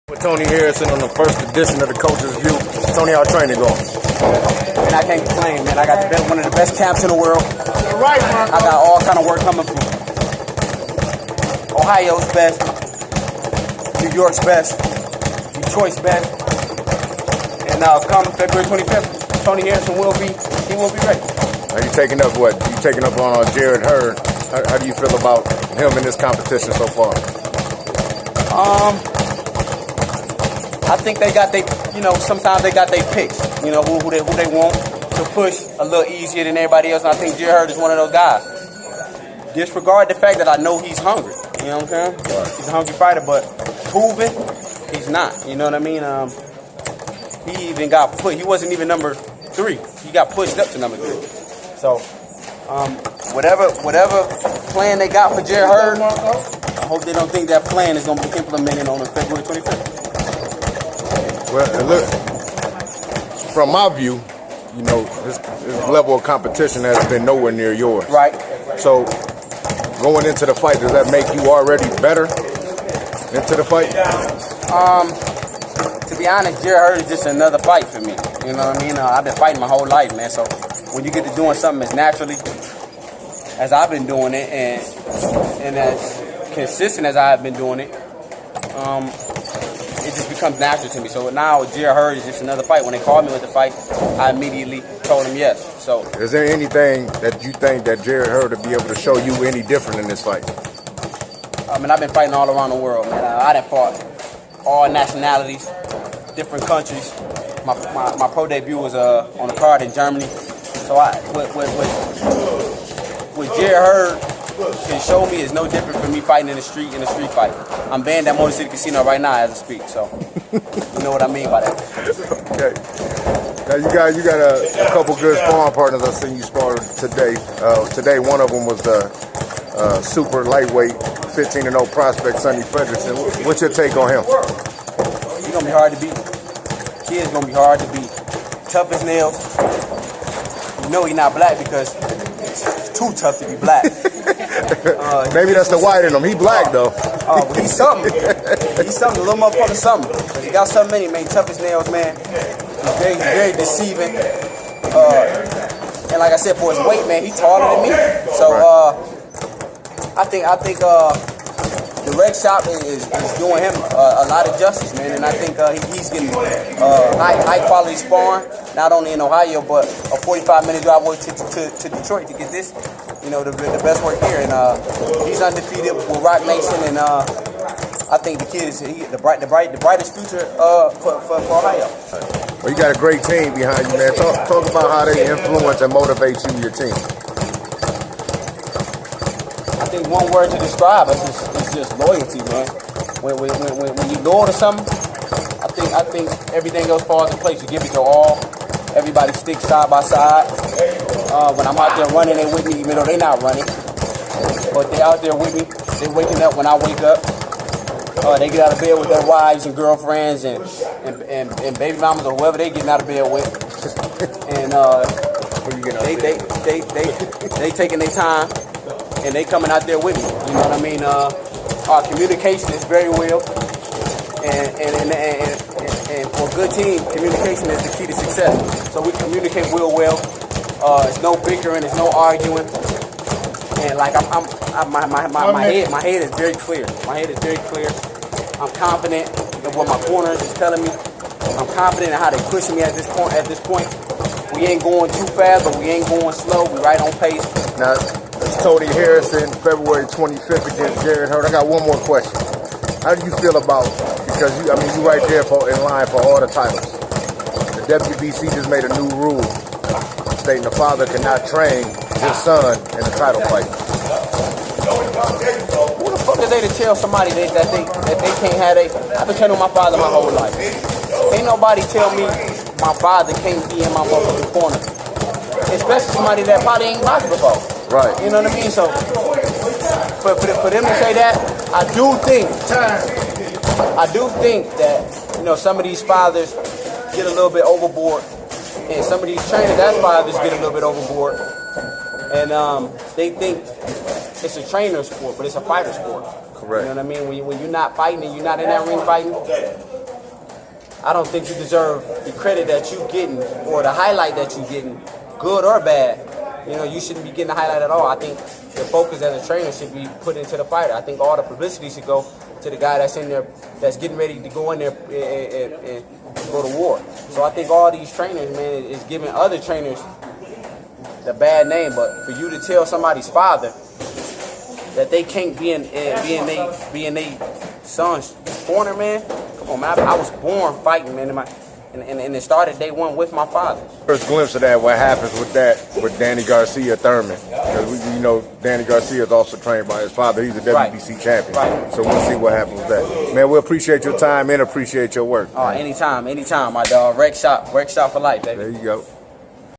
With Tony Harrison on the first edition of the Coach's View. Tony, how training going? And I can't complain, man. I got one of the best camps in the world. I got all kind of work coming from Ohio's best, New York's best, Detroit's best, and come February 25th, Tony Harrison will be ready. Are you taking up what? You taking up on Jared Hurd? How do you feel about him in this competition so far? I think they got sometimes they got their picks, who they want to push a little easier than everybody else. And I think Jared Hurd is one of those guys. Disregard the fact that I know he's hungry. You know what I'm saying? Right. He's a hungry fighter, but proven, he's not. You know what I mean? He even got put. He wasn't even number 3. He got pushed up to number 3. So, whatever plan they got for Jared Hurd, I hope they don't think that plan is going to be implemented on February 25th. Well, look, from my view, his level of competition has been nowhere near yours. Right. So, going into the fight, does that make you already better into the fight? To be honest, Jared Hurd is just another fight for me. You know what I mean? I've been fighting my whole life, man. So when you get to doing something as naturally as I've been doing it and as consistent as I've been doing it, it just becomes natural to me. So now Jared Hurd is just another fight. When they called me with the fight, I immediately told them yes. So is there anything that you think that Jared Hurd will be able to show you any different in this fight? I mean, I've been fighting all around the world, man. I done fought all nationalities, different countries. My pro debut was on a card in Germany. So what Jared Hurd can show me is no different from me fighting in a street fight. I'm banned at Motor City Casino right now as I speak, so you know what I mean by that. Okay. Now you got a couple good sparring partners I've seen you spar today. Today one of them was the super lightweight 15-0 prospect Sonny Frederickson. What's your take on him? He's gonna be hard to beat. Kid's gonna be hard to beat. Tough as nails. You know he's not black because it's too tough to be black. Maybe that's the white in him. He black though. But he's something. He's something, a little motherfucker something. He got something in him, man. Tough as nails, man. He's very, very deceiving. And like I said, for his weight, man, he's taller than me. So I think the Red Shop is doing him a lot of justice, man. And I think he's getting high quality sparring, not only in Ohio, but a 45-minute drive away to Detroit to get this. The best work here, and he's undefeated with Rock Nation, and I think the kid is the brightest future for Ohio. Well, you got a great team behind you, man. Talk about how they influence and motivate you and your team. I think one word to describe us is just loyalty, man. When you loyal to something, I think everything else falls in place. You give it your all. Everybody sticks side by side. When I'm out there running, they with me, even though they're not running. But they out there with me. They're waking up when I wake up. They get out of bed with their wives and girlfriends and baby mamas or whoever they getting out of bed with. And they taking their time and they coming out there with me. You know what I mean? Our communication is very well. And for a good team, communication is the key to success. So we communicate real well. It's no bickering, it's no arguing, and like my head is very clear. My head is very clear. I'm confident in what my corners is telling me. I'm confident in how they pushing me at this point. We ain't going too fast, but we ain't going slow. We right on pace. Now, it's Tony Harrison, February 25th against Jared Hurd. I got one more question. How do you feel about, because you right there in line for all the titles. The WBC just made a new rule stating the father cannot train his son in a title fight. Who the fuck is they to tell somebody that they can't have I've been training my father my whole life. Ain't nobody tell me my father can't be in my motherfucking corner. Especially somebody that probably ain't boxed before. Right. You know what I mean? So for them to say that, I do think that some of these fathers get a little bit overboard. And some of these trainers, as fathers, get a little bit overboard. And they think it's a trainer sport, but it's a fighter sport. Correct. You know what I mean? When you're not fighting and you're not in that ring fighting, I don't think you deserve the credit that you getting or the highlight that you getting, good or bad. You know, you shouldn't be getting the highlight at all. I think the focus as a trainer should be put into the fighter. I think all the publicity should go to the guy that's in there, that's getting ready to go in there and go to war. So I think all these trainers, man, is giving other trainers the bad name. But for you to tell somebody's father that they can't be in they son's corner, man. Come on, man. I was born fighting, man, and it started day one with my father. First glimpse of that, what happens with that, with Danny Garcia Thurman. Because you know Danny Garcia is also trained by his father. He's a WBC champion. Right. So we'll see what happens with that. Man, we appreciate your time and appreciate your work. Anytime, my dog. Rec shop for life, baby. There you go.